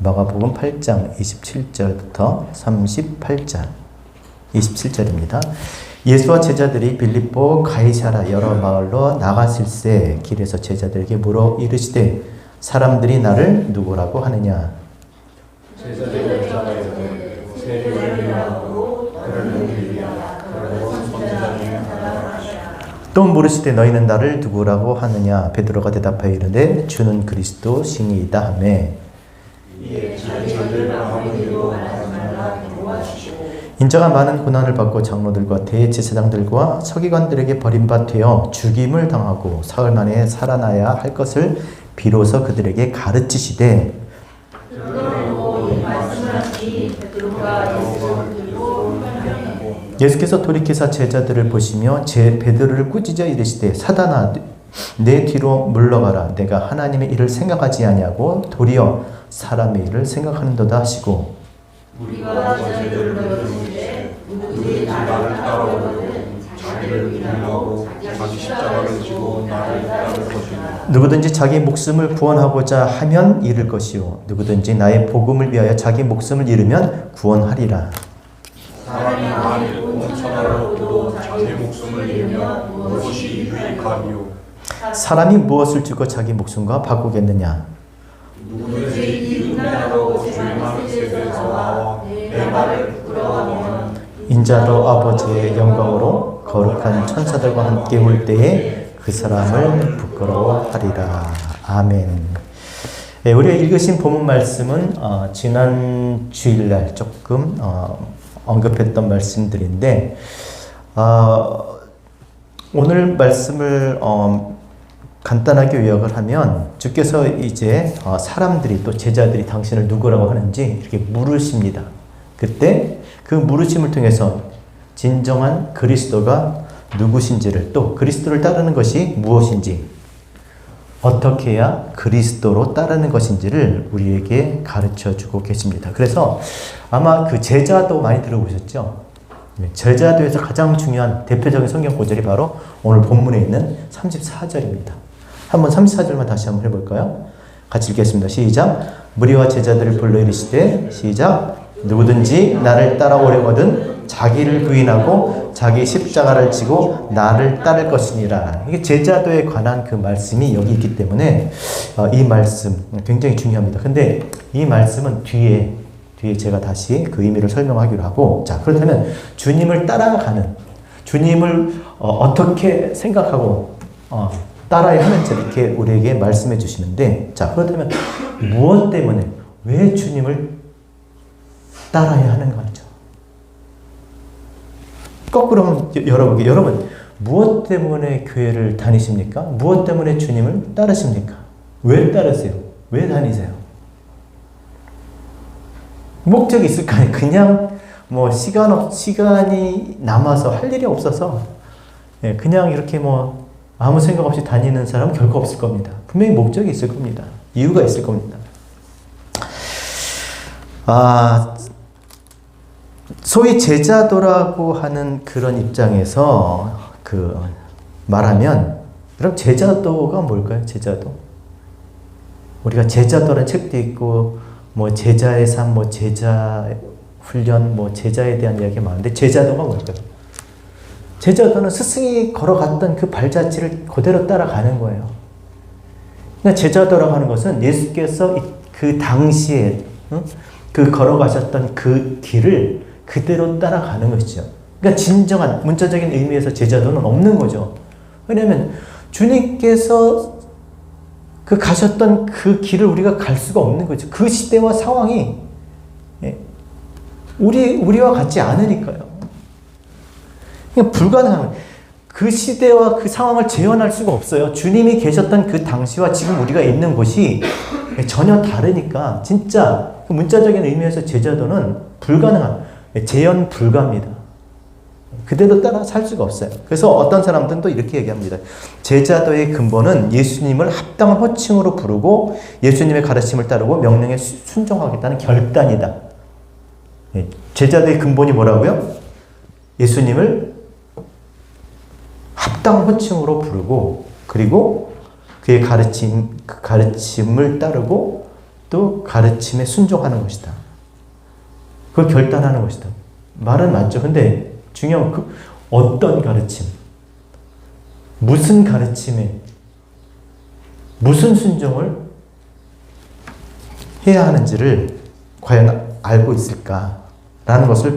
마가복음 8장 27절부터 38절 27절입니다. 예수와 제자들이 빌립보 가이사라 여러 마을로 나갔을새 길에서 제자들에게 물어 이르시되 사람들이 나를 누구라고 하느냐. 제자들이 대답하되 세리하고 다른 엘리야 다른 선지자니 또 물으시되 너희는 나를 누구라고 하느냐. 베드로가 대답하여 이르되 주는 그리스도 신이이다 하매 인자가 많은 고난을 받고 장로들과 대제사장들과 서기관들에게 버림받되어 죽임을 당하고 사흘 만에 살아나야 할 것을 비로소 그들에게 가르치시되 예수께서 돌이키사 제자들을 보시며 베드로를 꾸짖어 이르시되 사단아 내 뒤로 물러가라. 내가 하나님의 일을 생각하지 아니하고 도리어 사람의 일을 생각하는도다 하시고 우리가 제자들을 배우는데 누구든지 나를 따라오거든 자기를 부인하고 자기 십자가를 지고 나를 따를 것이요 누구든지 자기 목숨을 구원하고자 하면 잃을 것이요 누구든지 나의 복음을 위하여 자기 목숨을 잃으면 구원하리라. 사람이 만일 온천하러 얻어도 자기 목숨을 잃으면 무엇이 유익하리요. 사람이 무엇을 주고 자기 목숨과 바꾸겠느냐. 누구든지 이 은혜로 주님의 세계에서 나와 내 말을 부끄러워하면 인자로 아버지의 영광으로 거룩한 천사들과 함께 올 때에 그 사람을 부끄러워하리라. 아멘. 네, 우리가 읽으신 본문 말씀은 지난 주일날 조금 언급했던 말씀들인데 오늘 말씀을 간단하게 요약을 하면 주께서 이제 사람들이 또 제자들이 당신을 누구라고 하는지 이렇게 물으십니다. 그때 그 물으심을 통해서 진정한 그리스도가 누구신지를 또 그리스도를 따르는 것이 무엇인지 어떻게 해야 그리스도로 따르는 것인지를 우리에게 가르쳐주고 계십니다. 그래서 아마 그 제자도 많이 들어보셨죠? 제자도에서 가장 중요한 대표적인 성경 구절이 바로 오늘 본문에 있는 34절입니다. 한번 34절만 다시 한번 해볼까요? 같이 읽겠습니다. 시작. 무리와 제자들을 불러 이르시되 시작. 누구든지 나를 따라오려거든 자기를 부인하고 자기 십자가를 지고 나를 따를 것이니라. 이게 제자도에 관한 그 말씀이 여기 있기 때문에 이 말씀 굉장히 중요합니다. 근데 이 말씀은 뒤에 제가 다시 그 의미를 설명하기로 하고, 자, 그렇다면 주님을 따라가는, 주님을 어떻게 생각하고 따라야 하는지 이렇게 우리에게 말씀해 주시는데, 자, 그렇다면 무엇 때문에 왜 주님을 따라야 하는 거죠? 거꾸로 한번 열어보게. 여러분, 무엇 때문에 교회를 다니십니까? 무엇 때문에 주님을 따르십니까? 왜 따르세요? 왜 다니세요? 목적이 있을까요? 그냥 뭐 시간이 남아서 할 일이 없어서 그냥 이렇게 뭐 아무 생각 없이 다니는 사람은 결코 없을 겁니다. 분명히 목적이 있을 겁니다. 이유가 있을 겁니다. 소위 제자도라고 하는 그런 입장에서 말하면, 그럼 제자도가 뭘까요? 제자도. 우리가 제자도라는 책도 있고, 뭐 제자의 삶, 뭐 제자 훈련, 뭐 제자에 대한 이야기가 많은데, 제자도가 뭘까요? 제자도는 스승이 걸어갔던 그 발자취를 그대로 따라가는 거예요. 그러니까 제자도라고 하는 것은 예수께서 그 당시에 그 걸어가셨던 그 길을 그대로 따라가는 것이죠. 그러니까 진정한 문자적인 의미에서 제자도는 없는 거죠. 왜냐하면 주님께서 그 가셨던 그 길을 우리가 갈 수가 없는 거죠. 그 시대와 상황이 우리와 같지 않으니까요. 그러니까 불가능한, 그 시대와 그 상황을 재현할 수가 없어요. 주님이 계셨던 그 당시와 지금 우리가 있는 곳이 전혀 다르니까 진짜 그 문자적인 의미에서 제자도는 불가능한, 재현 불가입니다. 그대로 따라 살 수가 없어요. 그래서 어떤 사람들은 또 이렇게 얘기합니다. 제자도의 근본은 예수님을 합당한 호칭으로 부르고 예수님의 가르침을 따르고 명령에 순종하겠다는 결단이다. 제자도의 근본이 뭐라고요? 예수님을 합당한 호칭으로 부르고, 그리고 그의 가르침을 따르고, 또 또 가르침에 순종하는 것이다. 그걸 결단하는 것이다. 말은 맞죠. 근데 중요한 그 어떤 가르침, 무슨 가르침에 무슨 순종을 해야 하는지를 과연 알고 있을까라는 것을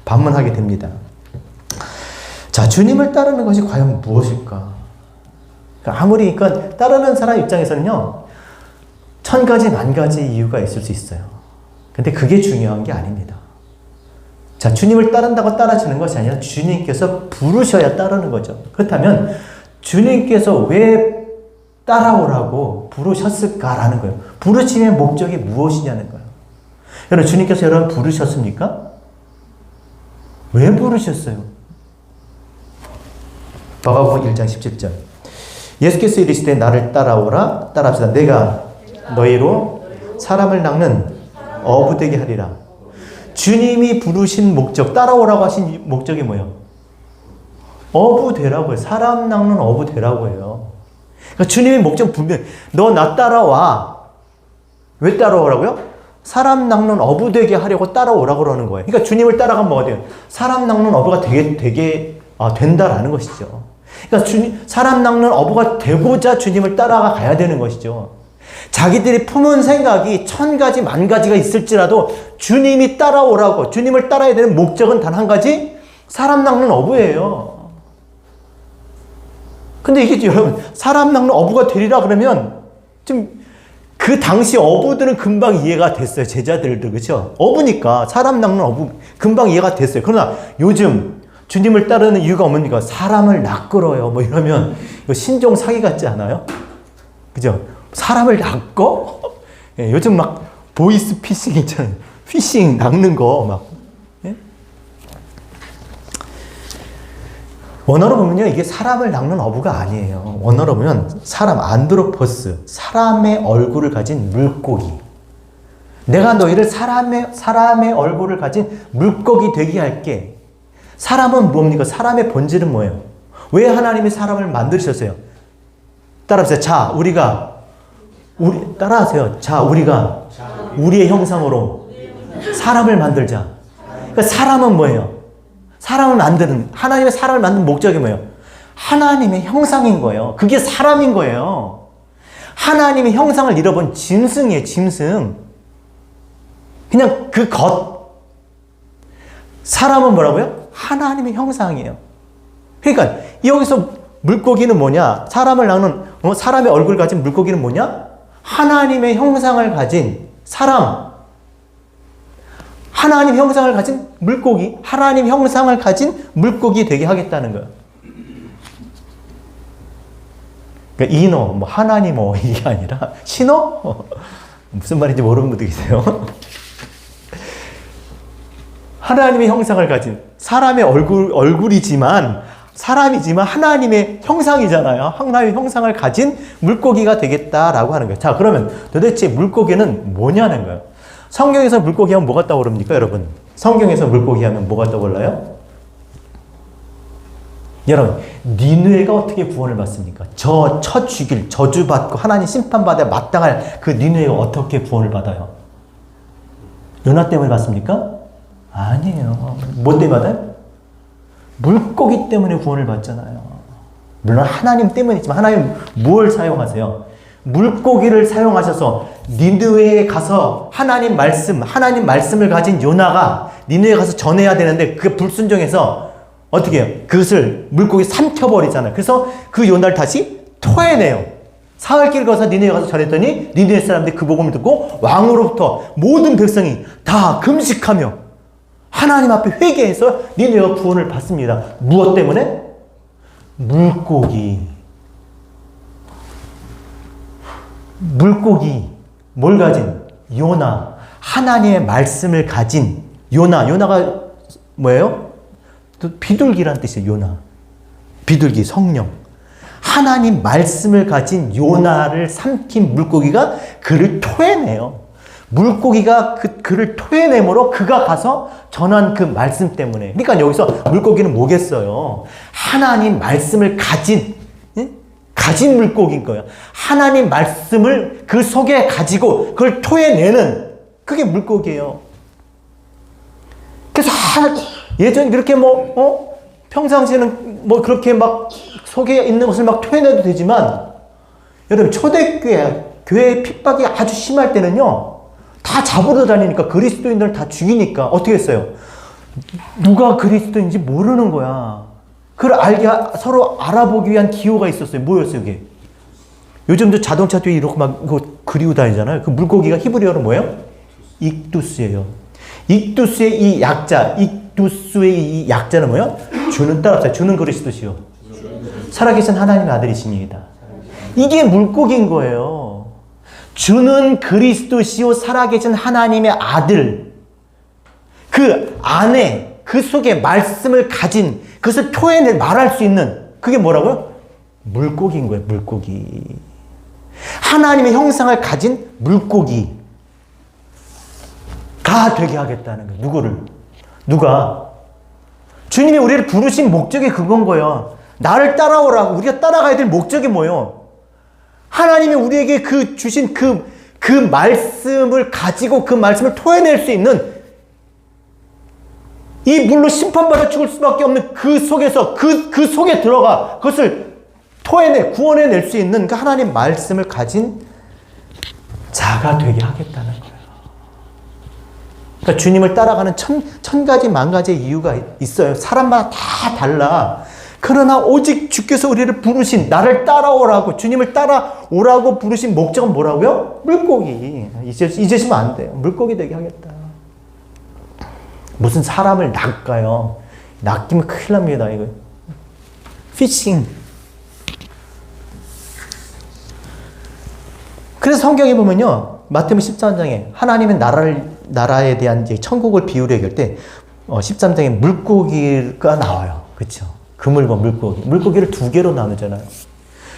반문하게 됩니다. 자, 주님을 따르는 것이 과연 무엇일까? 아무리 그러니까 따르는 사람 입장에서는요, 천 가지 만 가지 이유가 있을 수 있어요. 근데 그게 중요한 게 아닙니다. 자, 주님을 따른다고 따라지는 것이 아니라 주님께서 부르셔야 따르는 거죠. 그렇다면 주님께서 왜 따라오라고 부르셨을까라는 거예요. 부르심의 목적이 무엇이냐는 거예요. 여러분, 주님께서 여러분 부르셨습니까? 왜 부르셨어요? 마가복음 1장 17절. 예수께서 이르시되 나를 따라오라. 따라합시다. 내가 너희로 사람을 낚는 어부 되게 하리라. 주님이 부르신 목적, 따라오라고 하신 목적이 뭐예요? 어부 되라고요. 사람 낚는 어부 되라고 해요. 그러니까 주님의 목적 분명히 너 나 따라와. 왜 따라오라고요? 사람 낚는 어부 되게 하려고 따라오라고 그러는 거예요. 그러니까 주님을 따라가면 뭐가 돼요? 사람 낚는 어부가 된다라는 것이죠. 그러니까 사람 낚는 어부가 되고자 주님을 따라가 가야 되는 것이죠. 자기들이 품은 생각이 천 가지 만 가지가 있을지라도 주님이 따라오라고, 주님을 따라야 되는 목적은 단 한 가지, 사람 낚는 어부예요. 근데 이게 여러분, 사람 낚는 어부가 되리라 그러면 좀 그 당시 어부들은 금방 이해가 됐어요. 제자들도. 그렇죠? 어부니까 사람 낚는 어부 금방 이해가 됐어요. 그러나 요즘 주님을 따르는 이유가 뭡니까? 사람을 낚으러요. 뭐 이러면 이거 신종 사기 같지 않아요? 그죠? 사람을 낚어? 예, 요즘 막 보이스 피싱 있잖아요. 피싱 낚는 거 막. 예? 원어로 보면요, 이게 사람을 낚는 어부가 아니에요. 원어로 보면 사람, 안드로포스, 사람의 얼굴을 가진 물고기. 내가 너희를 사람의 얼굴을 가진 물고기 되게 할게. 사람은 뭡니까? 사람의 본질은 뭐예요? 왜 하나님이 사람을 만드셨어요? 따라하세요. 자, 따라하세요. 자, 우리가 우리의 형상으로 사람을 만들자. 그러니까 사람은 뭐예요? 사람을 만드는, 하나님의 사람을 만든 목적이 뭐예요? 하나님의 형상인 거예요. 그게 사람인 거예요. 하나님의 형상을 잃어본 짐승이에요, 짐승. 그냥 그 것. 사람은 뭐라고요? 하나님의 형상이에요. 그러니까 여기서 물고기는 뭐냐? 사람을 낚는, 사람의 얼굴 가진 물고기는 뭐냐? 하나님의 형상을 가진 사람. 하나님 형상을 가진 물고기, 하나님 형상을 가진 물고기 되게 하겠다는 거예요. 그러니까 인어, 하나님어 이게 아니라 신어? 무슨 말인지 모르는 분들 계세요. 하나님의 형상을 가진 사람의 얼굴이지만 사람이지만 하나님의 형상이잖아요. 하나님의 형상을 가진 물고기가 되겠다라고 하는 거예요. 자, 그러면 도대체 물고기는 뭐냐는 거예요. 성경에서 물고기 하면 뭐가 떠오릅니까, 여러분? 성경에서 물고기 하면 뭐가 떠올라요? 여러분, 니느웨가 어떻게 구원을 받습니까? 첫 죽일, 저주받고 하나님 심판받아야 마땅할 그 니느웨가 어떻게 구원을 받아요? 요나 때문에 받습니까? 아니에요. 뭐 때문에 받아요? 물고기 때문에 구원을 받잖아요. 물론 하나님 때문이지만 하나님 뭘 사용하세요? 물고기를 사용하셔서 니느웨에 가서 하나님 말씀을 가진 요나가 니느웨에 가서 전해야 되는데 그 불순종해서 어떻게 해요? 그것을 물고기 삼켜버리잖아요. 그래서 그 요나를 다시 토해내요. 사흘길 가서 니느웨에 가서 전했더니 니느웨 사람들이 그 복음을 듣고 왕으로부터 모든 백성이 다 금식하며 하나님 앞에 회개해서 니느웨가 구원을 받습니다. 무엇 때문에? 물고기, 뭘 가진? 요나. 하나님의 말씀을 가진 요나가 뭐예요? 비둘기란 뜻이에요, 요나. 비둘기, 성령. 하나님 말씀을 가진 요나를 삼킨 물고기가 그를 토해내요. 물고기가 그를 토해내므로 그가 가서 전한 그 말씀 때문에. 그러니까 여기서 물고기는 뭐겠어요? 하나님 말씀을 가진 가진 물고기인 거예요. 하나님 말씀을 그 속에 가지고 그걸 토해내는 그게 물고기예요. 그래서 예전에 그렇게 평상시에는 그렇게 막 속에 있는 것을 막 토해내도 되지만 여러분 교회 핍박이 아주 심할 때는요 다 잡으러 다니니까 그리스도인들을 다 죽이니까 어떻게 했어요? 누가 그리스도인지 모르는 거야. 그걸 서로 알아보기 위한 기호가 있었어요. 뭐였어요, 이게? 요즘도 자동차 뒤에 이렇게 막 이거 그리고 다니잖아요. 그 물고기가 히브리어로 뭐예요? 익두스예요. 익두스의 이 약자, 익두스의 이 약자는 뭐예요? 주는 따라서 주는 그리스도시요. 살아계신 하나님의 아들이십니다. 이게 물고기인 거예요. 주는 그리스도시요 살아계신 하나님의 아들. 그 안에 그 속에 말씀을 가진 그것을 표현을 말할 수 있는 그게 뭐라고요? 물고기인 거예요. 물고기. 하나님의 형상을 가진 물고기가 되게 하겠다는 거예요. 누구를? 누가? 주님이 우리를 부르신 목적이 그건 거예요. 나를 따라오라고. 우리가 따라가야 될 목적이 뭐예요? 하나님이 우리에게 주신 그 말씀을 가지고 그 말씀을 토해낼 수 있는 이 물로 심판받아 죽을 수밖에 없는 그 속에서 그 속에 들어가 그것을 구원해낼 수 있는 그 하나님 말씀을 가진 자가 되게 하겠다는 거예요. 그러니까 주님을 따라가는 천 가지 만 가지의 이유가 있어요. 사람마다 다 달라. 그러나 오직 주께서 우리를 부르신 나를 따라오라고 주님을 따라오라고 부르신 목적은 뭐라고요? 물고기. 잊으시면 안 돼요. 물고기 되게 하겠다. 무슨 사람을 낚아요. 낚이면 큰일 납니다. 이거 피싱. 그래서 성경에 보면요. 마태복음 13장에 하나님의 나라에 대한 이제 천국을 비유로 얘기할 때 13장에 물고기가 나와요. 그렇죠? 그물과 물고기. 물고기를 두 개로 나누잖아요.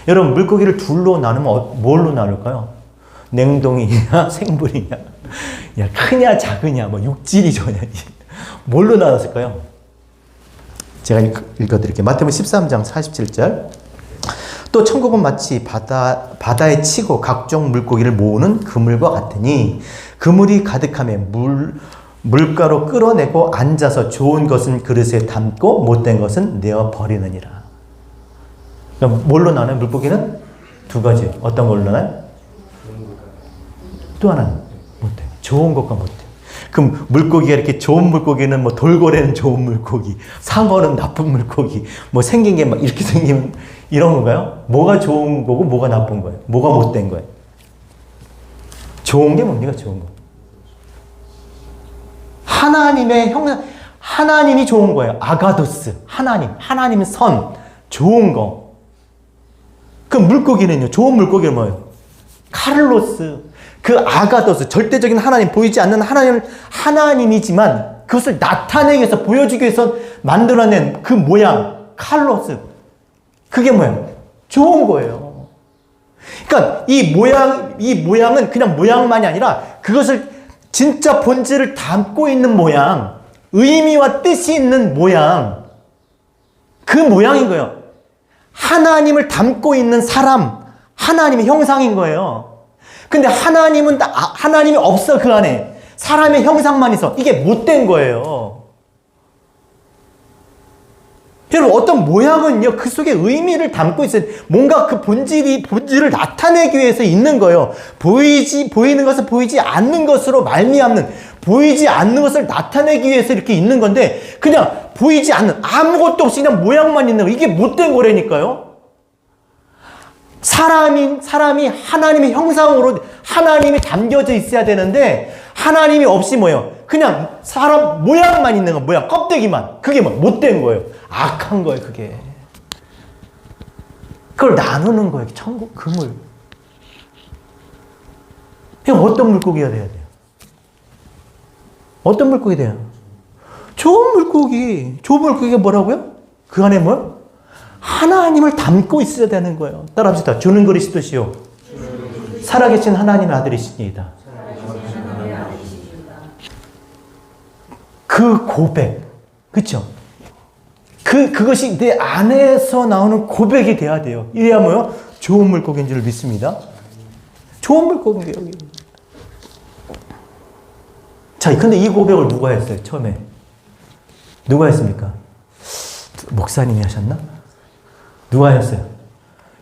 여러분 물고기를 둘로 나누면 뭘로 나눌까요? 냉동이냐 생물이냐. 야, 크냐 작으냐 뭐 육질이 좋냐. 뭘로 나눴을까요? 제가 읽어드릴게요. 마태복음 13장 47절. 또 천국은 마치 바다에 치고 각종 물고기를 모으는 그물과 같으니 그물이 가득하면 물가로 끌어내고 앉아서 좋은 것은 그릇에 담고 못된 것은 내어 버리느니라. 그럼 뭘로 나눠요? 물고기는 두 가지. 어떤 걸로 나눠요? 또 하나는 못돼요. 좋은 것과 못돼요. 그럼 물고기가 이렇게 좋은 물고기는 뭐 돌고래는 좋은 물고기, 상어는 나쁜 물고기, 뭐 생긴 게 막 이렇게 생긴 이런 건가요? 뭐가 좋은 거고 뭐가 나쁜 거예요? 뭐가 못된 거예요? 좋은 게 뭡니까? 좋은 거. 하나님의 형상, 하나님이 좋은 거예요. 아가도스, 하나님은 선, 좋은 거. 그 물고기는요, 좋은 물고기는 뭐예요? 카를로스. 그 아가도스, 절대적인 하나님, 보이지 않는 하나님이지만 그것을 나타내기 위해서, 보여주기 위해서 만들어낸 그 모양, 칼로스. 그게 뭐예요? 좋은 거예요. 그러니까 이 모양은 그냥 모양만이 아니라 그것을 진짜 본질을 담고 있는 모양, 의미와 뜻이 있는 모양, 그 모양인 거예요. 하나님을 담고 있는 사람, 하나님의 형상인 거예요. 근데 하나님이 없어. 그 안에 사람의 형상만 있어. 이게 못된 거예요. 여러분, 어떤 모양은요, 그 속에 의미를 담고 있어요. 뭔가 그 본질을 나타내기 위해서 있는 거예요. 보이는 것을 보이지 않는 것으로 말미암는, 보이지 않는 것을 나타내기 위해서 이렇게 있는 건데, 그냥 보이지 않는, 아무것도 없이 그냥 모양만 있는 거, 이게 못된 거라니까요. 사람이 하나님의 형상으로 하나님이 담겨져 있어야 되는데, 하나님이 없이 뭐예요? 그냥 사람 모양만 있는 거, 모양, 껍데기만. 그게 뭐 못된 거예요. 악한 거예요, 그게. 그걸 나누는 거예요, 천국, 그물. 그럼 어떤 물고기가 돼야 돼요? 어떤 물고기 돼요? 좋은 물고기. 좋은 물고기가 뭐라고요? 그 안에 뭐? 하나님을 담고 있어야 되는 거예요. 따라합시다. 주는 그리스도시요. 살아계신 하나님의 아들이십니다. 그 고백. 그쵸? 그것이 내 안에서 나오는 고백이 돼야 돼요. 이래야 뭐요? 좋은 물고기인 줄 믿습니다. 좋은 물고기예요, 여기. 자, 근데 이 고백을 누가 했어요, 처음에? 누가 했습니까? 목사님이 하셨나? 누가 했어요?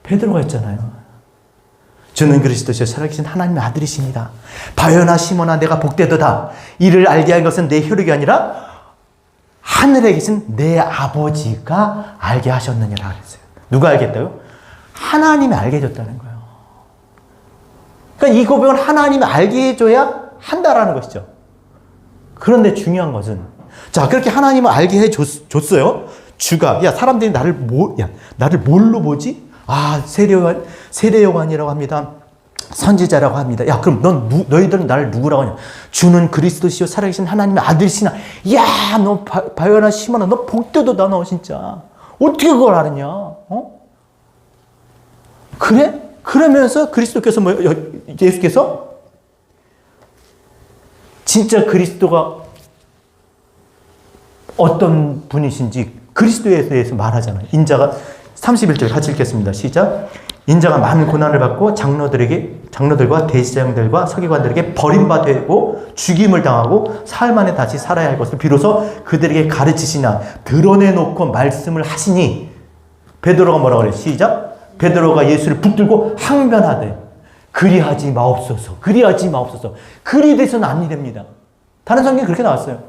베드로가 했잖아요. 주는 그리스도시요 살아계신 하나님의 아들이십니다. 바요나 시몬아 내가 복되도다. 이를 알게 한 것은 내 혈육이 아니라 하늘에 계신 내 아버지가 알게 하셨느니라 그랬어요. 누가 알게 했다고요? 하나님이 알게 해줬다는 거예요. 그러니까 이 고백은 하나님이 알게 해줘야 한다라는 것이죠. 그런데 중요한 것은 자 그렇게 하나님을 알게 해줬어요. 주가 야 사람들이 나를 뭘로 보지? 아 세례요한이라고 합니다. 선지자라고 합니다. 야 그럼 너희들은 나를 누구라고 하냐? 주는 그리스도시요 살아계신 하나님의 아들이시나. 야 너 바요나 시몬아 너 복되도다 너 진짜. 어떻게 그걸 알았냐? 어? 그래? 그러면서 그리스도께서 예수께서 진짜 그리스도가 어떤 분이신지 그리스도에 대해서 말하잖아요. 인자가 31절 같이 읽겠습니다. 시작. 인자가 많은 고난을 받고 장로들과 대제사장들과 서기관들에게 버림받고 죽임을 당하고 사흘 만에 다시 살아야 할 것을 비로소 그들에게 가르치시나 드러내놓고 말씀을 하시니 베드로가 뭐라고 그래요? 시작. 베드로가 예수를 붙들고 항변하되 그리하지 마옵소서. 그리하지 마옵소서. 그리 돼서는 안 됩니다. 다른 성경에 그렇게 나왔어요.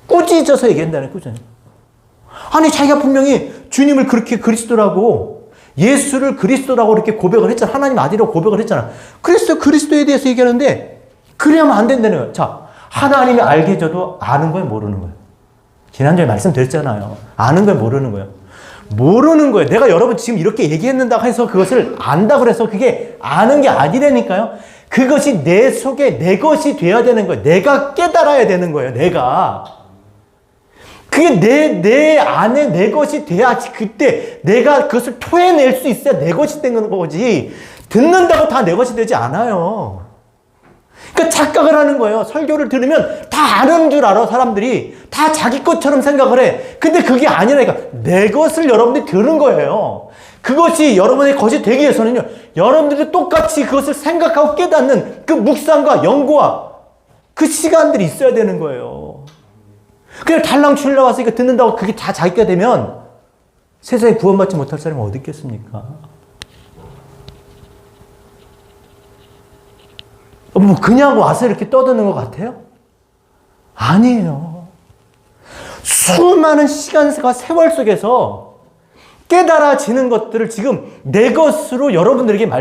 꾸짖어서 얘기한다는 꾸짖어요. 아니 자기가 분명히 주님을 그렇게 그리스도라고 예수를 그리스도라고 이렇게 고백을 했잖아. 하나님 아들이라고 고백을 했잖아. 그래서 그리스도에 대해서 얘기하는데 그래야만 안 된다는 거예요. 자, 하나님이 알게 해줘도 아는 거예요, 모르는 거예요? 지난주에 말씀드렸잖아요. 아는 거예요, 모르는 거예요? 모르는 거예요. 내가 여러분 지금 이렇게 얘기했는다고 해서 그것을 안다고 해서 그게 아는 게 아니라니까요. 그것이 내 속에 내 것이 돼야 되는 거예요. 내가 깨달아야 되는 거예요. 내가. 그게 내 안에 내 것이 돼야지 그때 내가 그것을 토해낼 수 있어야 내 것이 되는 거지. 듣는다고 다 내 것이 되지 않아요. 그러니까 착각을 하는 거예요. 설교를 들으면 다 아는 줄 알아, 사람들이. 다 자기 것처럼 생각을 해. 근데 그게 아니라니까. 내 것을 여러분들이 들은 거예요. 그것이 여러분의 것이 되기 위해서는요, 여러분들이 똑같이 그것을 생각하고 깨닫는 그 묵상과 연구와 그 시간들이 있어야 되는 거예요. 그냥 달랑출 나와서 이거 듣는다고 그게 다 자기가 되면 세상에 구원받지 못할 사람이 어디 있겠습니까? 뭐 그냥 와서 이렇게 떠드는 것 같아요? 아니에요. 수많은 시간과 세월 속에서 깨달아지는 것들을 지금 내 것으로 여러분들에게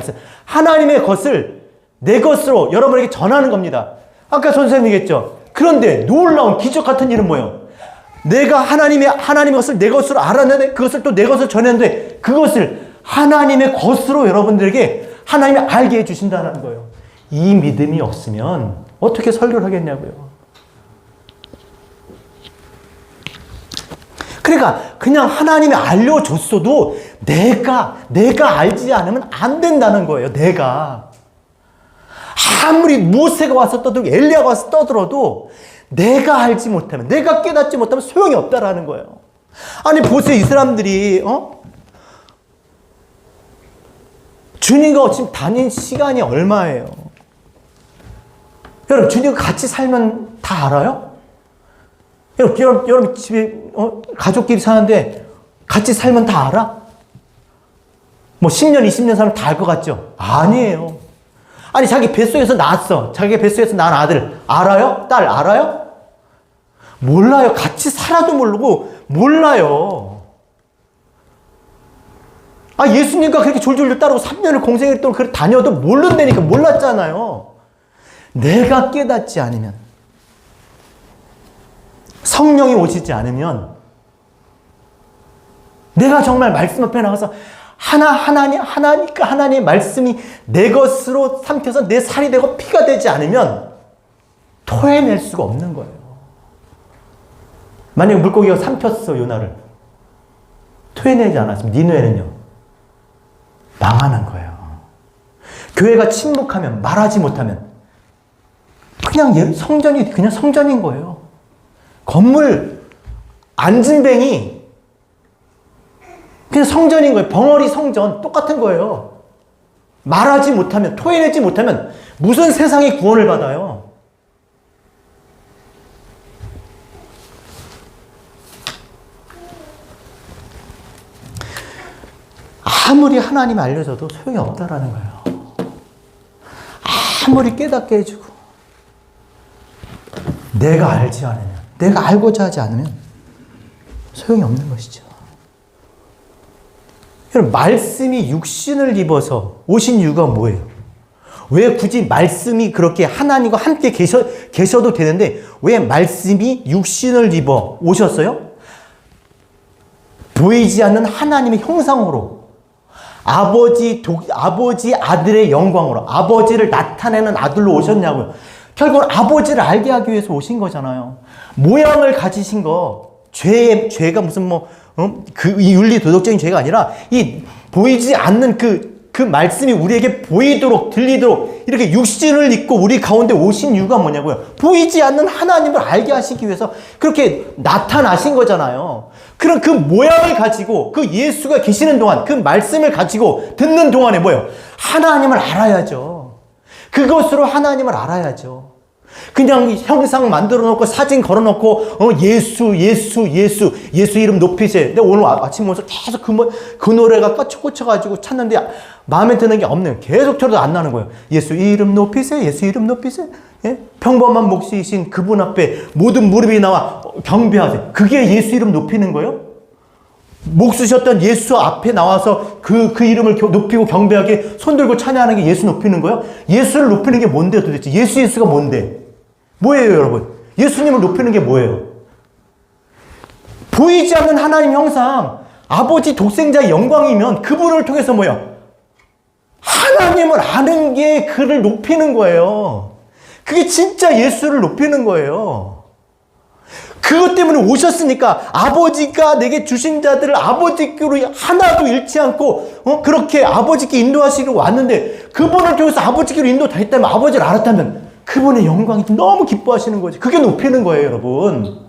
하나님의 것을 내 것으로 여러분에게 전하는 겁니다. 아까 선생님이 얘기했죠. 그런데 놀라운 기적 같은 일은 뭐예요? 내가 하나님의 것을 내 것으로 알았는데 그것을 또 내 것으로 전했는데 그것을 하나님의 것으로 여러분들에게 하나님이 알게 해주신다는 거예요. 이 믿음이 없으면 어떻게 설교를 하겠냐고요. 그러니까 그냥 하나님이 알려줬어도 내가 알지 않으면 안 된다는 거예요. 내가. 아무리 모세가 와서 떠들고 엘리야가 와서 떠들어도 내가 알지 못하면, 내가 깨닫지 못하면 소용이 없다라는 거예요. 아니 보세요. 이 사람들이 주님과 지금 다닌 시간이 얼마예요? 여러분 주님과 같이 살면 다 알아요? 여러분 집에 가족끼리 사는데 같이 살면 다 알아? 뭐 10년 20년 살면 다 알 것 같죠? 아니에요. 아니 자기 뱃속에서 낳았어. 자기 뱃속에서 낳은 아들 알아요? 딸 알아요? 몰라요. 같이 살아도 모르고 몰라요. 아 예수님과 그렇게 졸졸 따르고 3년을 공생을 동안 그렇게 다녀도 모른다니까. 몰랐잖아요. 내가 깨닫지 않으면, 성령이 오시지 않으면, 내가 정말 말씀 앞에 나가서 하나님의 말씀이 내 것으로 삼켜서 내 살이 되고 피가 되지 않으면 토해낼 수가 없는 거예요. 만약에 물고기가 삼켰어, 요나를. 토해내지 않았으면 니누에는요, 망하는 거예요. 교회가 침묵하면, 말하지 못하면 그냥 성전이 그냥 성전인 거예요. 건물 안진뱅이 그냥 성전인 거예요. 벙어리 성전. 똑같은 거예요. 말하지 못하면, 토해내지 못하면 무슨 세상의 구원을 받아요? 아무리 하나님 알려줘도 소용이 없다라는 거예요. 아무리 깨닫게 해주고 내가 알지 않으면, 내가 알고자 하지 않으면 소용이 없는 것이죠. 여러분, 말씀이 육신을 입어서 오신 이유가 뭐예요? 왜 굳이 말씀이 그렇게 하나님과 함께 계셔도 되는데 왜 말씀이 육신을 입어 오셨어요? 보이지 않는 하나님의 형상으로 아버지 아들의 영광으로 아버지를 나타내는 아들로 오셨냐고요. 결국은 아버지를 알게 하기 위해서 오신 거잖아요. 모양을 가지신 거, 죄가 무슨 이 윤리 도덕적인 죄가 아니라 이 보이지 않는 그 말씀이 우리에게 보이도록 들리도록 이렇게 육신을 입고 우리 가운데 오신 이유가 뭐냐고요. 보이지 않는 하나님을 알게 하시기 위해서 그렇게 나타나신 거잖아요. 그럼 그 모양을 가지고 그 예수가 계시는 동안 그 말씀을 가지고 듣는 동안에 뭐예요? 하나님을 알아야죠. 그것으로 하나님을 알아야죠. 그냥 형상 만들어 놓고 사진 걸어 놓고 예수 이름 높이세. 근데 오늘 아침 오면서 계속 그 노래가 꽂혀 가지고 찾는데 마음에 드는 게 없네요. 계속 들어도 안 나는 거예요. 예수 이름 높이세. 예수 이름 높이세. 예? 평범한 몫이신 그분 앞에 모든 무릎이 나와 경배하세. 그게 예수 이름 높이는 거예요? 목 쓰셨던 예수 앞에 나와서 그 이름을 높이고 경배하게 손 들고 찬양하는 게 예수 높이는 거예요? 예수를 높이는 게 뭔데요 도대체? 예수가 뭔데? 뭐예요 여러분? 예수님을 높이는 게 뭐예요? 보이지 않는 하나님 형상, 아버지 독생자의 영광이면 그분을 통해서 뭐예요? 하나님을 아는 게 그를 높이는 거예요. 그게 진짜 예수를 높이는 거예요. 그것 때문에 오셨으니까 아버지가 내게 주신 자들을 아버지께로 하나도 잃지 않고 그렇게 아버지께 인도하시러 왔는데 그분을 통해서 아버지께로 인도 다 했다면 아버지를 알았다면 그분의 영광이 너무 기뻐하시는 거지. 그게 높이는 거예요 여러분.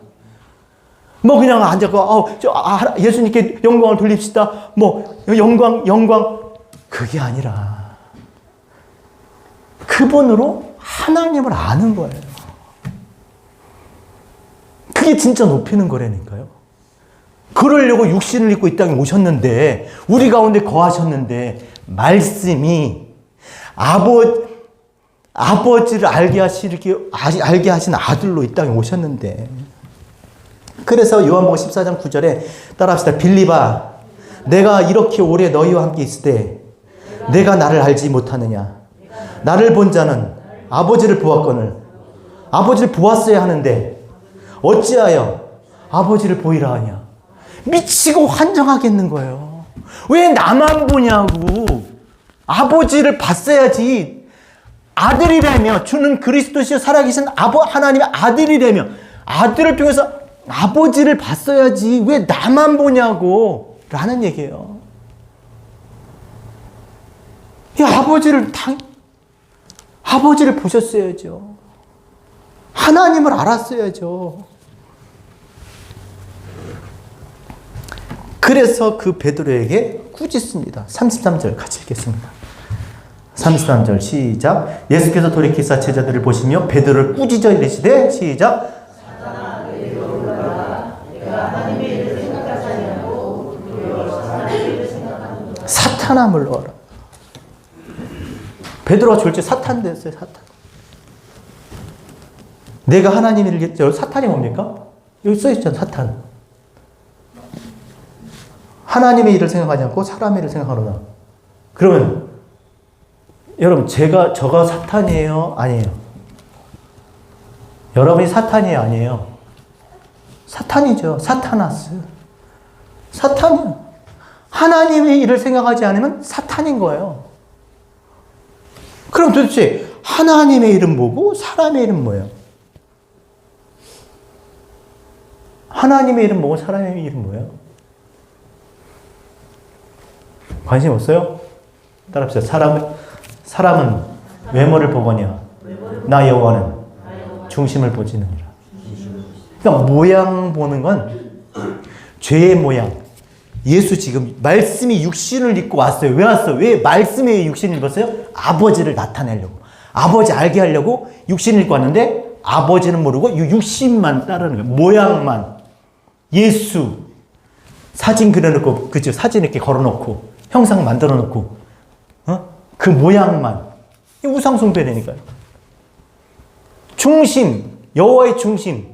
그냥 앉아서 예수님께 영광을 돌립시다. 영광 그게 아니라 그분으로 하나님을 아는 거예요. 그게 진짜 높이는 거라니까요. 그러려고 육신을 입고 이 땅에 오셨는데 우리 가운데 거하셨는데 말씀이 아버지를 알게 하신 아들로 이 땅에 오셨는데 그래서 요한복음 14장 9절에 따라합시다. 빌립아 내가 이렇게 오래 너희와 함께 있을 때 내가 나를 알지 못하느냐. 나를 본 자는 아버지를 보았거늘 아버지를 보았어야 하는데 어찌하여 아버지를 보이라 하냐. 미치고 환장하겠는 거예요. 왜 나만 보냐고. 아버지를 봤어야지. 아들이라며 주는 그리스도시여 살아계신 하나님의 아들이라며 아들을 통해서 아버지를 봤어야지. 왜 나만 보냐고 라는 얘기예요. 아버지를 보셨어야죠. 하나님을 알았어야죠. 그래서 그 베드로에게 꾸짖습니다. 33절 같이 읽겠습니다. 33절 시작. 예수께서 돌이키사 제자들을 보시며 베드로를 꾸짖어 이르시되 시작. 사탄아 물러가라. 베드로가 졸지 사탄 됐어요. 사탄. 내가 하나님의 일을 했죠. 사탄이 뭡니까? 여기 써있잖아요. 사탄. 하나님의 일을 생각하지 않고 사람의 일을 생각하노라. 그러면 여러분 저가 사탄이에요? 아니에요? 여러분이 사탄이에요? 아니에요? 사탄이죠. 사타나스. 사탄이요. 하나님의 일을 생각하지 않으면 사탄인 거예요. 그럼 도대체 하나님의 일은 뭐고 사람의 일은 뭐예요? 하나님의 일은 뭐고 사람의 일은 뭐예요? 관심 없어요? 따라합시다. 사람은 외모를 보거냐 나 여호와는 중심을 보지느니라. 그러니까 모양 보는 건 죄의 모양, 예수 지금 말씀이 육신을 입고 왔어요. 왜 왔어요? 왜 말씀이 육신을 입었어요? 아버지를 나타내려고. 아버지 알게 하려고 육신을 입고 왔는데 아버지는 모르고 육신만 따르는 거예요. 모양만. 예수. 사진 그려놓고, 그죠? 사진 이렇게 걸어놓고, 형상 만들어놓고, 그 모양만. 우상숭배라니까요. 중심. 여호와의 중심.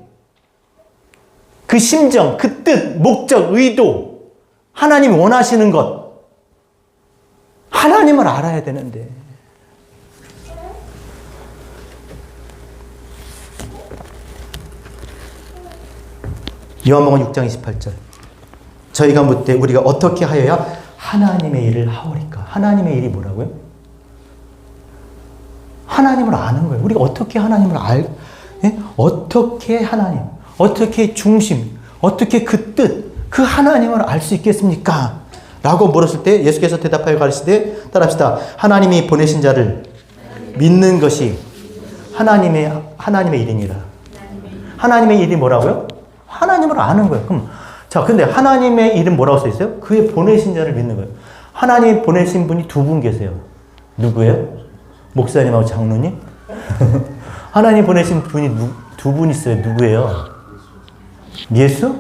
그 심정, 그 뜻, 목적, 의도. 하나님이 원하시는 것. 하나님을 알아야 되는데. 요한복음 6장 28절. 저희가 묻되 우리가 어떻게 하여야 하나님의 일을 하오리까? 하나님의 일이 뭐라고요? 하나님을 아는 거예요. 우리가 어떻게 하나님을 어떻게 하나님, 어떻게 중심, 어떻게 그 뜻, 그 하나님을 알 수 있겠습니까? 라고 물었을 때 예수께서 대답하여 가르치되 따라합시다. 하나님이 보내신 자를 믿는 것이 하나님의 일이니라. 하나님의 일이 뭐라고요? 하나님을 아는 거예요. 그럼 자, 근데 하나님의 일은 뭐라고 써 있어요? 그의 보내신 자를 믿는 거예요. 하나님이 보내신 분이 두 분 계세요. 누구예요? 목사님하고 장로님? 하나님 보내신 분이 두 분 있어요. 누구예요? 예수?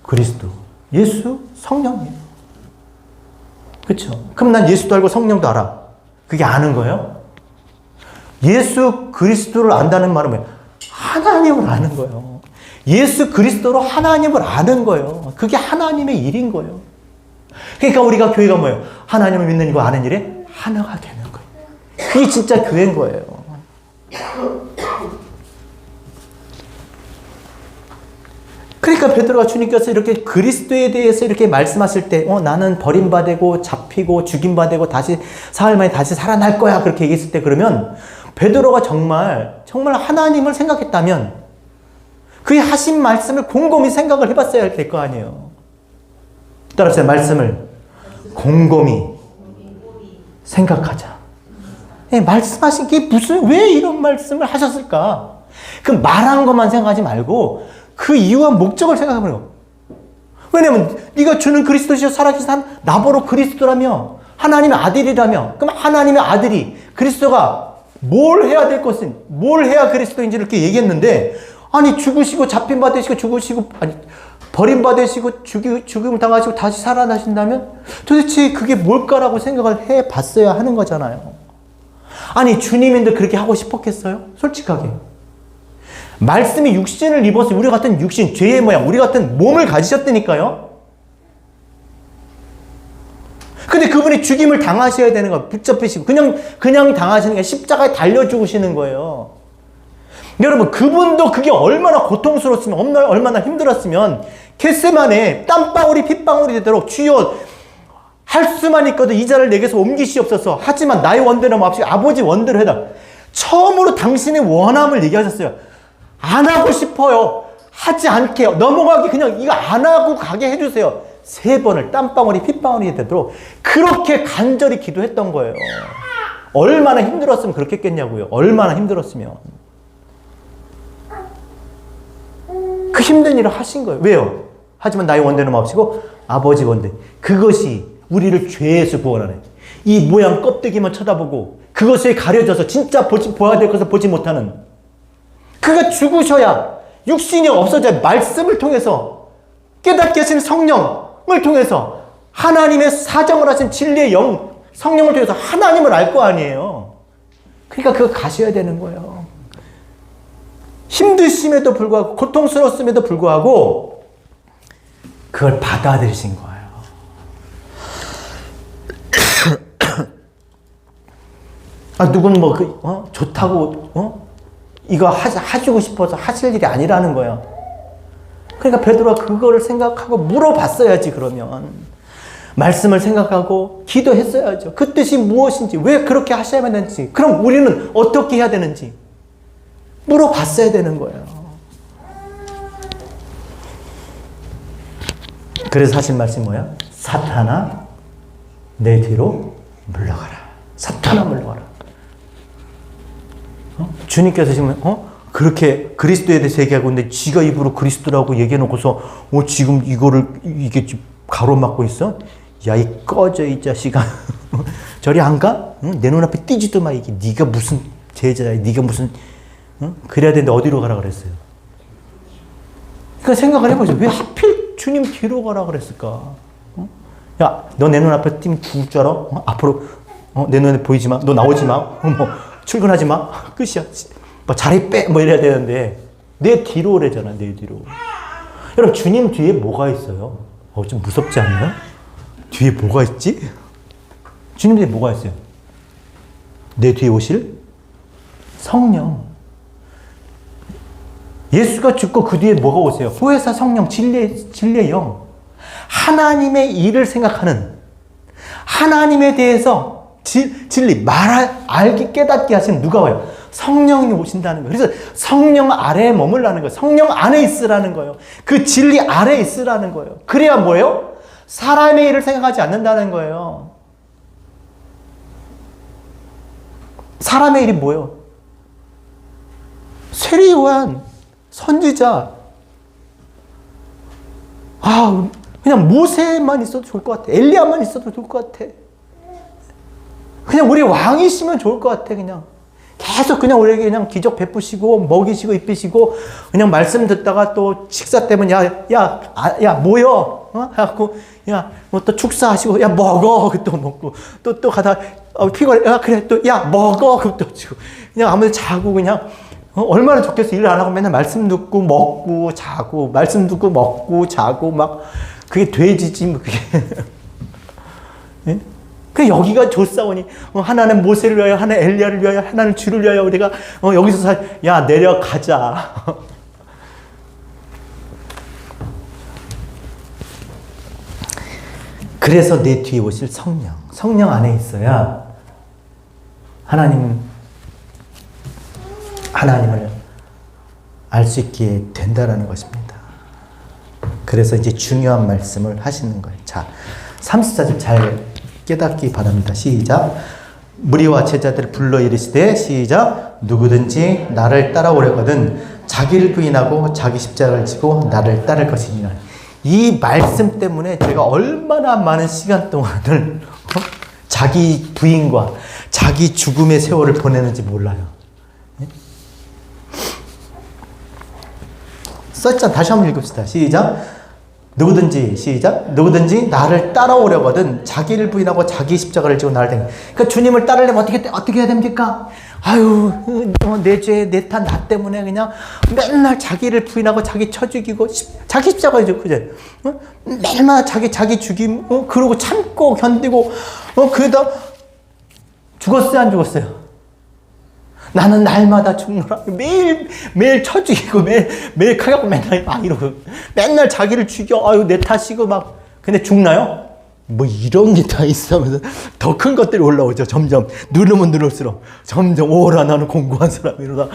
그리스도. 예수? 성령이에요. 그렇죠? 그럼 난 예수도 알고 성령도 알아. 그게 아는 거예요? 예수 그리스도를 안다는 말은 뭐예요? 하나님을 아는 거예요. 예수 그리스도로 하나님을 아는 거예요. 그게 하나님의 일인 거예요. 그러니까 우리가 교회가 뭐예요? 하나님을 믿는 이고 아는 일에 하나가 되는 거예요. 그게 진짜 교회인 거예요. 그러니까 베드로가 주님께서 이렇게 그리스도에 대해서 이렇게 말씀하실 때 나는 버림받고 잡히고 죽임받고 다시 사흘 만에 다시 살아날 거야 그렇게 얘기했을 때 그러면 베드로가 정말 하나님을 생각했다면 그의 하신 말씀을 곰곰이 생각을 해봤어야 될 거 아니에요. 따라서 말씀을 곰곰이 생각하자. 말씀하신 게 왜 이런 말씀을 하셨을까? 그 말한 것만 생각하지 말고 그 이유와 목적을 생각해보는 거예요. 왜냐면 네가 주는 그리스도시여 살아계신 한 나보로 그리스도라며 하나님의 아들이라며 그럼 하나님의 아들이 그리스도가 뭘 해야 될 것은 뭘 해야 그리스도인지를 이렇게 얘기했는데 아니 죽으시고 잡힌받으시고 죽으시고 아니 버림받으시고 죽음을 당하시고 다시 살아나신다면 도대체 그게 뭘까라고 생각을 해봤어야 하는 거잖아요. 아니 주님인데 그렇게 하고 싶었겠어요? 솔직하게. 말씀이 육신을 입어서 우리 같은 육신, 죄의 모양, 우리 같은 몸을 가지셨다니까요. 근데 그분이 죽임을 당하셔야 되는 거예요. 붙잡히시고 그냥 당하시는 게 십자가에 달려 죽으시는 거예요. 여러분 그분도 그게 얼마나 고통스러웠으면 얼마나 힘들었으면 겟세마네 땀방울이 핏방울이 되도록 주여 할 수만 있거든 이 자를 내게서 옮기시옵소서. 하지만 나의 원대로 마옵시고 아버지 원대로 해라. 처음으로 당신의 원함을 얘기하셨어요. 안 하고 싶어요. 하지 않게 넘어가게 그냥 이거 안 하고 가게 해주세요. 3번을 땀방울이 핏방울이 되도록 그렇게 간절히 기도했던 거예요. 얼마나 힘들었으면 그렇게 했겠냐고요. 얼마나 힘들었으면. 그 힘든 일을 하신 거예요. 왜요? 하지만 나의 원대는 마옵시고 아버지 원대. 그것이 우리를 죄에서 구원하네. 이 모양 껍데기만 쳐다보고 그것에 가려져서 진짜 보아야 될 것을 보지 못하는 그가 죽으셔야 육신이 없어져야 말씀을 통해서 깨닫게 하신 성령을 통해서 하나님의 사정을 하신 진리의 영 성령을 통해서 하나님을 알 거 아니에요. 그러니까 그거 가셔야 되는 거예요. 힘드심에도 불구하고 고통스러웠음에도 불구하고 그걸 받아들이신 거예요. 누군 좋다고 이거 하시고 싶어서 하실 일이 아니라는 거예요. 그러니까 베드로가 그거를 생각하고 물어봤어야지. 그러면 말씀을 생각하고 기도했어야죠. 그 뜻이 무엇인지 왜 그렇게 하셔야만 되는지 그럼 우리는 어떻게 해야 되는지 물어봤어야 되는 거예요. 그래서 하신 말씀이 뭐야? 사탄아 내 뒤로 물러가라. 사탄아 물러가라. 주님께서 지금 그렇게 그리스도에 대해서 얘기하고 있는데 지가 입으로 그리스도라고 얘기해놓고서 지금 이게 가로막고 있어? 야, 이 꺼져, 이 자식아. 저리 안 가? 응? 내 눈앞에 띄지도 마. 이게 네가 무슨 제자야? 네가 무슨 응? 그래야 되는데 어디로 가라 그랬어요? 그러니까 생각을 해보죠. 왜 하필 주님 뒤로 가라 그랬을까? 응? 야, 너 내 눈앞에 띄면 죽을 줄 알아? 앞으로 내 눈에 보이지 마. 너 나오지 마. 뭐 출근하지 마. 끝이야. 뭐 자리 빼. 뭐 이래야 되는데 내 뒤로 오래잖아. 내 뒤로. 여러분 주님 뒤에 뭐가 있어요? 좀 무섭지 않나요? 뒤에 뭐가 있지? 주님 뒤에 뭐가 있어요? 내 뒤에 오실 성령. 예수가 죽고 그 뒤에 뭐가 오세요? 보혜사 성령, 진리의 영. 하나님의 일을 생각하는, 하나님에 대해서 진리, 알기, 깨닫게 하시는 누가 와요? 성령이 오신다는 거예요. 그래서 성령 아래에 머물라는 거예요. 성령 안에 있으라는 거예요. 그 진리 아래에 있으라는 거예요. 그래야 뭐예요? 사람의 일을 생각하지 않는다는 거예요. 사람의 일이 뭐예요? 세례 요한, 선지자. 그냥 모세만 있어도 좋을 것 같아. 엘리야만 있어도 좋을 것 같아. 그냥 우리 왕이시면 좋을 것 같아. 그냥 계속 그냥 우리에게 그냥 기적 베푸시고 먹이시고 입히시고 그냥 말씀 듣다가 또 식사 때문에 야 모여 해갖고 뭐 또 축사하시고 야 먹어 또 먹고 또 가다 피곤해 그래 또 야 먹어 또 주고 그냥 아무데나 자고 그냥 얼마나 좋겠어. 일 안 하고 맨날 말씀 듣고 먹고 자고 말씀 듣고 먹고 자고 막 그게 돼지지 뭐 그게. 예? 그 여기가 좋사오니 하나는 모세를 위하여 하나는 엘리야를 위하여 하나는 주를 위하여 우리가 여기서 야 내려가자. 그래서 내 뒤에 오실 성령 안에 있어야 하나님을 알 수 있게 된다라는 것입니다. 그래서 이제 중요한 말씀을 하시는 거예요. 자, 34절 잘 깨닫기 바랍니다. 시작. 무리와 제자들을 불러 이르시되 시작. 누구든지 나를 따라오려거든 자기를 부인하고 자기 십자가를 지고 나를 따를 것이니라. 이 말씀 때문에 제가 얼마나 많은 시간 동안을 자기 부인과 자기 죽음의 세월을 보내는지 몰라요. 썼잖아. 다시 한번 읽읍시다. 시작. 누구든지 나를 따라오려거든 자기를 부인하고 자기 십자가를 지고 나를 따르. 그러니까 주님을 따르려면 어떻게 해야 됩니까? 내 죄, 내 탓, 나 때문에 그냥 맨날 자기를 부인하고 자기 쳐 죽이고 자기 십자가를 지고 그제 매일마다 자기 죽임 그러고 참고 견디고 그러다 죽었어요, 안 죽었어요? 나는 날마다 죽노라. 매일 쳐 죽이고 매일 가갖고 맨날 이러고 맨날 자기를 죽여. 내 탓이고 막. 근데 죽나요? 뭐 이런 게 다 있으면서 더 큰 것들이 올라오죠. 점점 누르면 누를수록 점점 오라 나는 공고한 사람 이러다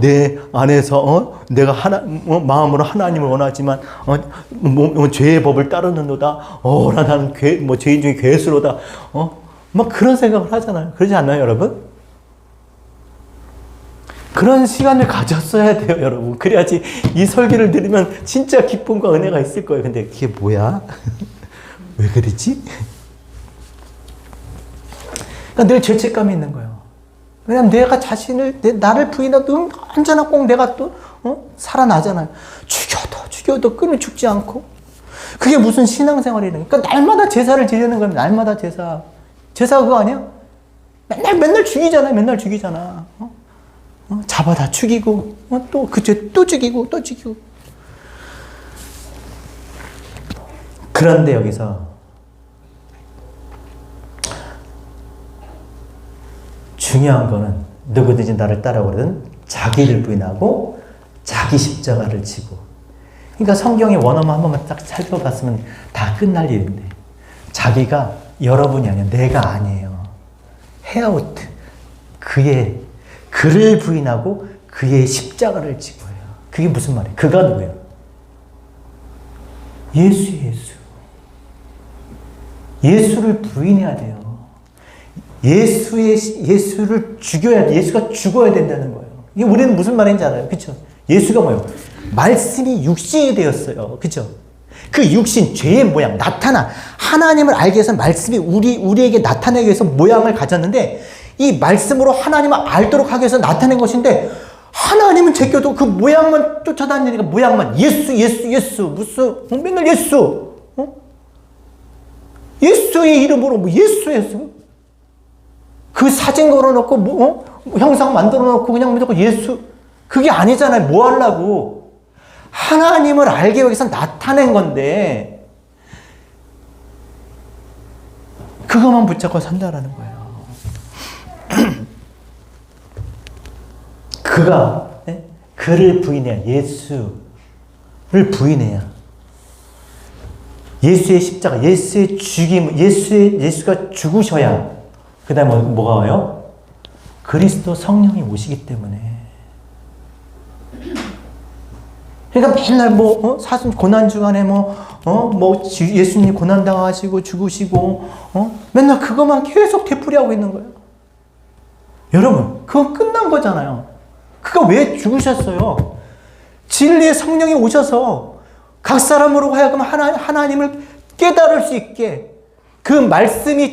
내 안에서 내가 마음으로 하나님을 원하지만 죄의 법을 따르는도다. 오라 나는 죄인 중에 괴수로다. 막 그런 생각을 하잖아요. 그러지 않나요, 여러분? 그런 시간을 가졌어야 돼요, 여러분. 그래야지 이 설교를 들으면 진짜 기쁨과 은혜가 있을 거예요. 근데 그게 뭐야? 왜 그러지? 그러니까 늘 죄책감이 있는 거예요. 왜냐면 내가 나를 부인하도 언제나 꼭 내가 또 살아나잖아요. 죽여도 끊어 죽지 않고. 그게 무슨 신앙생활이래. 그러니까 날마다 제사를 지내는 거예요. 날마다 제사. 제사 그거 아니야? 맨날 죽이잖아요. 맨날 죽이잖아. 잡아다 죽이고 또 그 죄 또 죽이고 또 죽이고. 그런데 여기서 중요한 거는 누구든지 나를 따라오거든 자기를 부인하고 자기 십자가를 지고. 그러니까 성경의 원어만 한 번만 딱 살펴봤으면 다 끝날 일인데 자기가 여러분이 아니야. 내가 아니에요. 헤아우트 그를 부인하고 그의 십자가를 지고요. 그게 무슨 말이에요? 그가 누구예요? 예수를 부인해야 돼요. 예수를 죽여야 돼. 예수가 죽어야 된다는 거예요. 이게 우리는 무슨 말인지 알아요? 그렇죠? 예수가 뭐예요? 말씀이 육신이 되었어요. 그렇죠? 그 육신, 죄의 모양, 하나님을 알기 위해서 말씀이 우리에게 나타내기 위해서 모양을 가졌는데, 이 말씀으로 하나님을 알도록 하기 위해서 나타낸 것인데, 하나님은 제껴도 그 모양만 쫓아다니니까 모양만 예수 무슨 맨날 예수, 예수의 이름으로 예수 그 사진 걸어놓고 형상 만들어놓고 그냥 무조건 예수, 그게 아니잖아요. 뭐 하려고? 하나님을 알기 위해서 나타낸 건데 그것만 붙잡고 산다라는 거예요. 그를 부인해야, 예수를 부인해야, 예수의 십자가, 예수의 죽임, 예수가 죽으셔야, 그 다음에 뭐가 와요? 그리스도 성령이 오시기 때문에. 그러니까 맨날 사순 고난 주간에 예수님 고난 당하시고 죽으시고, 맨날 그것만 계속 되풀이하고 있는 거예요. 여러분, 그건 끝난 거잖아요. 그가 왜 죽으셨어요? 진리의 성령이 오셔서 각 사람으로 하여금 하나님을 깨달을 수 있게, 그 말씀이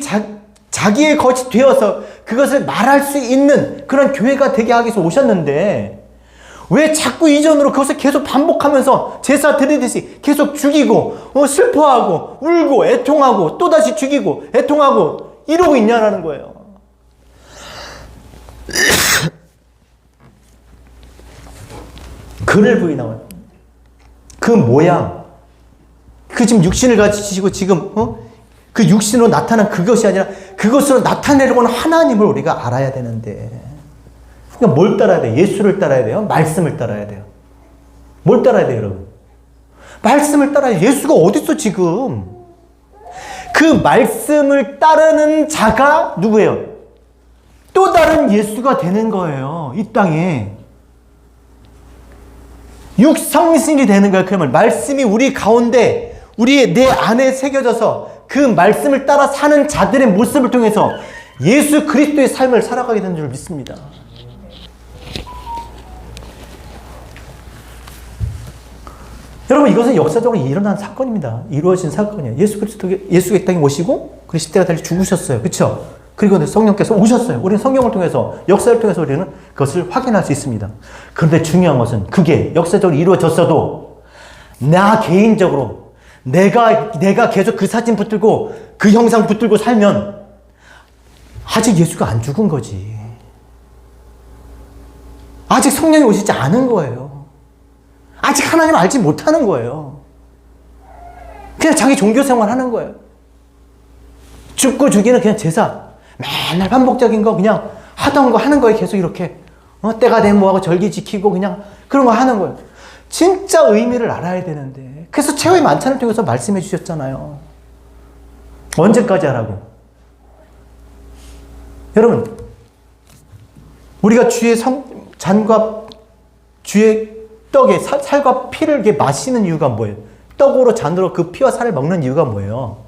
자기의 것이 되어서 그것을 말할 수 있는 그런 교회가 되게 하기 위해서 오셨는데, 왜 자꾸 이전으로 그것을 계속 반복하면서 제사 드리듯이 계속 죽이고 슬퍼하고 울고 애통하고 또다시 죽이고 애통하고 이러고 있냐라는 거예요. 그를 부인하고 그 모양, 그 지금 육신을 가지시고 지금 그 육신으로 나타난 그것이 아니라 그것으로 나타내려고 하는 하나님을 우리가 알아야 되는데, 그러니까 뭘 따라야 돼요? 예수를 따라야 돼요? 말씀을 따라야 돼요? 뭘 따라야 돼요, 여러분? 말씀을 따라야 돼요. 예수가 어딨어 지금? 그 말씀을 따르는 자가 누구예요? 또 다른 예수가 되는 거예요, 이 땅에. 육성신이 되는 거예요. 그러면 말씀이 우리 가운데, 내 안에 새겨져서 그 말씀을 따라 사는 자들의 모습을 통해서 예수 그리스도의 삶을 살아가게 되는 줄 믿습니다. 여러분, 이것은 역사적으로 일어난 사건입니다. 이루어진 사건이에요. 예수가 이 땅에 오시고 그 십자가 달리 죽으셨어요. 그렇죠? 그리고 성령께서 오셨어요. 우리는 성경을 통해서, 역사를 통해서 우리는 그것을 확인할 수 있습니다. 그런데 중요한 것은 그게 역사적으로 이루어졌어도 나 개인적으로 내가 계속 그 사진 붙들고 그 형상 붙들고 살면 아직 예수가 안 죽은 거지. 아직 성령이 오시지 않은 거예요. 아직 하나님을 알지 못하는 거예요. 그냥 자기 종교 생활 하는 거예요. 죽고 죽이는 그냥 제사, 맨날 반복적인 거 그냥 하던 거 하는 거에 계속 이렇게 때가 되면 뭐하고 절기 지키고 그냥 그런 거 하는 거예요. 진짜 의미를 알아야 되는데. 그래서 최후의 만찬을 통해서 말씀해 주셨잖아요. 언제까지 하라고? 여러분, 우리가 주의 잔과 주의 떡에 살과 피를 이렇게 마시는 이유가 뭐예요? 떡으로 잔으로 그 피와 살을 먹는 이유가 뭐예요?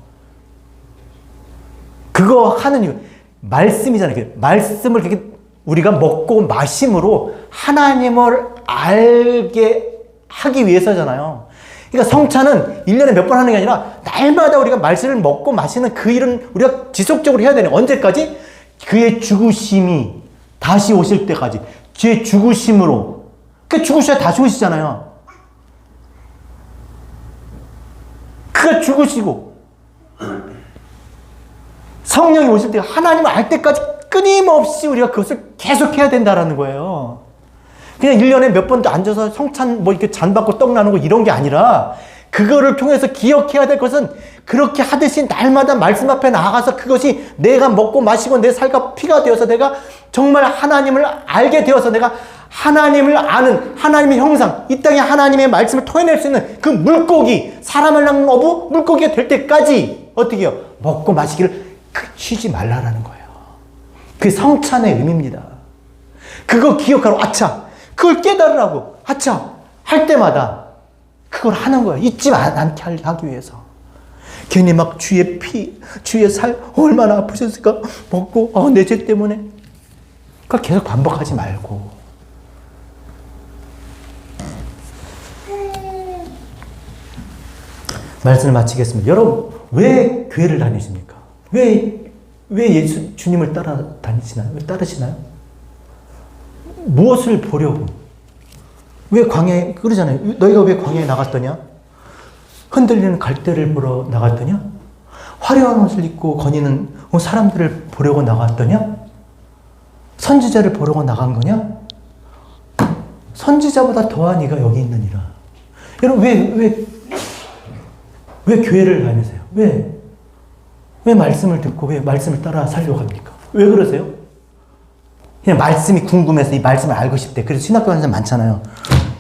그거 하는 이유, 말씀이잖아요. 말씀을 이렇게 우리가 먹고 마심으로 하나님을 알게 하기 위해서잖아요. 그러니까 성찬은 1년에 몇 번 하는 게 아니라 날마다 우리가 말씀을 먹고 마시는 그 일은 우리가 지속적으로 해야 되는. 언제까지? 그의 죽으심이 다시 오실 때까지. 그의 죽으심으로. 그 죽으셔야 다시 오시잖아요. 그가 죽으시고 성령이 오실 때 하나님을 알 때까지 끊임없이 우리가 그것을 계속해야 된다라는 거예요. 그냥 1년에 몇 번도 앉아서 성찬 이렇게 잔 받고 떡 나누고 이런 게 아니라, 그거를 통해서 기억해야 될 것은 그렇게 하듯이 날마다 말씀 앞에 나아가서 그것이 내가 먹고 마시고 내 살과 피가 되어서 내가 정말 하나님을 알게 되어서 내가 하나님을 아는 하나님의 형상, 이 땅에 하나님의 말씀을 토해낼 수 있는 그 물고기, 사람을 낳는 어부 물고기가 될 때까지 어떻게 해요? 먹고 마시기를 쉬지 말라라는 거예요. 그게 성찬의 의미입니다. 그거 기억하라고, 아차, 그걸 깨달으라고, 아차, 할 때마다 그걸 하는 거예요. 잊지 않게 하기 위해서. 괜히 막 주의 피, 주의 살 얼마나 아프셨을까? 먹고 내 죄 때문에. 그걸 계속 반복하지 말고. 말씀을 마치겠습니다. 여러분, 왜 교회를 다니십니까? 왜 예수 주님을 따라다니시나요? 왜 따르시나요? 무엇을 보려고? 왜 광야에, 그러잖아요. 너희가 왜 광야에 나갔더냐? 흔들리는 갈대를 보러 나갔더냐? 화려한 옷을 입고 거니는 사람들을 보려고 나갔더냐? 선지자를 보려고 나간 거냐? 선지자보다 더한 이가 여기 있느니라. 여러분, 왜 교회를 다니세요? 왜 말씀을 듣고 왜 말씀을 따라 살려고 합니까? 왜 그러세요? 그냥 말씀이 궁금해서 이 말씀을 알고 싶대. 그래서 신학교 가는 사람 많잖아요.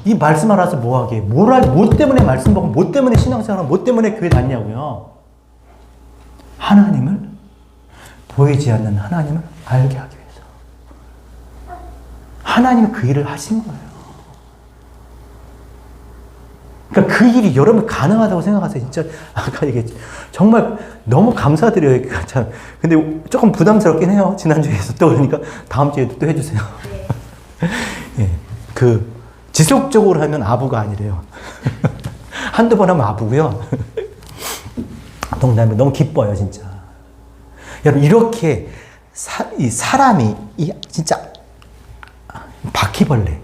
이 말씀 알아서 뭐 하게? 뭐 때문에 말씀 보고, 뭐 때문에 신앙생활하고, 뭐 때문에 교회 다니냐고요? 하나님을, 보이지 않는 하나님을 알게 하기 위해서. 하나님이 그 일을 하신 거예요. 그러니까 그 일이 여러분 가능하다고 생각하세요. 진짜 아까 얘기했죠. 정말 너무 감사드려요. 참. 근데 조금 부담스럽긴 해요. 지난주에서 또 그러니까 다음 주에도 또 해주세요. 예. 지속적으로 하면 아부가 아니래요. 한두 번 하면 아부고요. 농담이 너무 기뻐요, 진짜. 여러분, 이렇게 사람이 진짜 바퀴벌레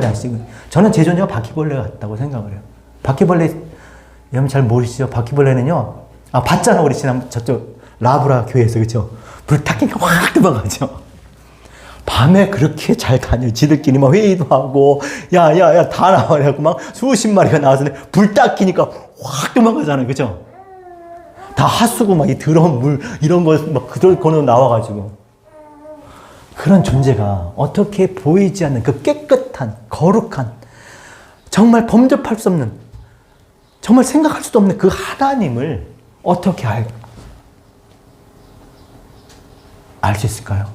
아시고, 저는 제 존재가 바퀴벌레 같다고 생각을 해요. 바퀴벌레, 여러분 잘 모르시죠? 바퀴벌레는요, 봤잖아, 우리 지난 저쪽 라브라 교회에서, 그쵸? 불 탔기니까 확 도망가죠. 밤에 그렇게 잘 다녀요. 지들끼리 막 회의도 하고, 야, 다 나와. 그래갖고 막 수십 마리가 나왔는데, 불 닦이니까 확 도망가잖아요. 그죠? 다 하수구 막 이 더러운 물, 이런 거 막 그들 거는 나와가지고. 그런 존재가 어떻게 보이지 않는 그 깨끗한, 거룩한, 정말 범접할 수 없는, 정말 생각할 수도 없는 그 하나님을 어떻게 알 수 있을까요?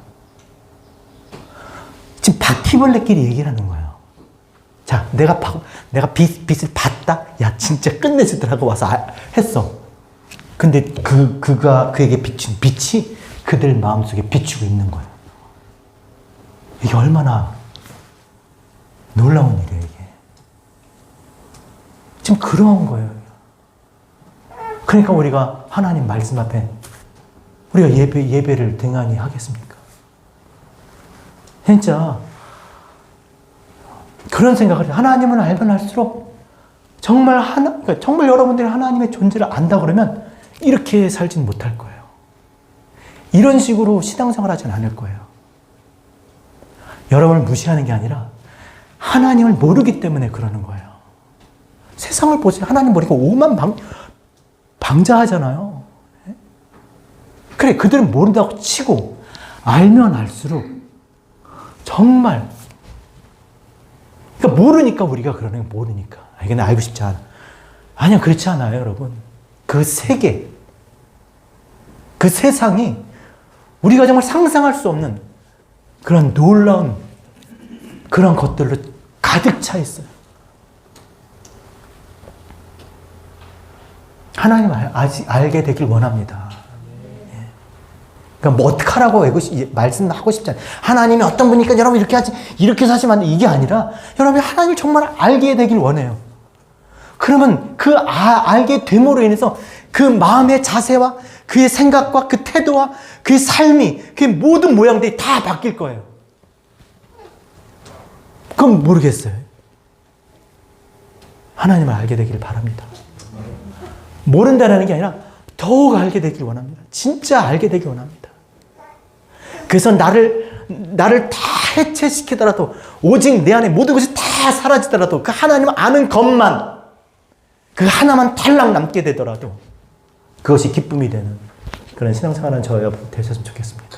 지금 바퀴벌레끼리 얘기를 하는 거예요. 자, 내가 빛을 봤다? 야, 진짜 끝내주더라고 와서 했어. 근데 그에게 비춘 빛이 그들 마음속에 비추고 있는 거예요. 이게 얼마나 놀라운 일이에요, 이게. 지금 그런 거예요. 그러니까 우리가 하나님 말씀 앞에 우리가 예배를 등한히 하겠습니까? 진짜 그런 생각을 해요. 하나님은 알면 알수록 그러니까 정말 여러분들이 하나님의 존재를 안다 그러면 이렇게 살지는 못할 거예요. 이런 식으로 신앙생활 하진 않을 거예요. 여러분을 무시하는 게 아니라 하나님을 모르기 때문에 그러는 거예요. 세상을 보세요. 하나님 모르니까 방자하잖아요. 그래, 그들은 모른다고 치고 알면 알수록 정말, 그러니까 모르니까 우리가 그러는 거예요. 모르니까. 이건 알고 싶지 않아. 아니야, 그렇지 않아요, 여러분. 그 세계, 그 세상이 우리가 정말 상상할 수 없는 그런 놀라운 그런 것들로 가득 차 있어요. 하나님을 알게 되길 원합니다. 그러니까 뭐 어떡하라고 말씀하고 싶지 않아요. 하나님이 어떤 분이니까 여러분 이렇게 하지, 이렇게 사시면 안 돼. 이게 아니라 여러분이 하나님을 정말 알게 되길 원해요. 그러면 그 알게 됨으로 인해서 그 마음의 자세와 그의 생각과 그 태도와 그의 삶이, 그의 모든 모양들이 다 바뀔 거예요. 그건 모르겠어요. 하나님을 알게 되길 바랍니다. 모른다라는 게 아니라 더욱 알게 되길 원합니다. 진짜 알게 되길 원합니다. 그래서 나를 다 해체시키더라도, 오직 내 안에 모든 것이 다 사라지더라도 그 하나님을 아는 것만, 그 하나만 달랑 남게 되더라도 그것이 기쁨이 되는 그런 신앙생활은 저와 되셨으면 좋겠습니다.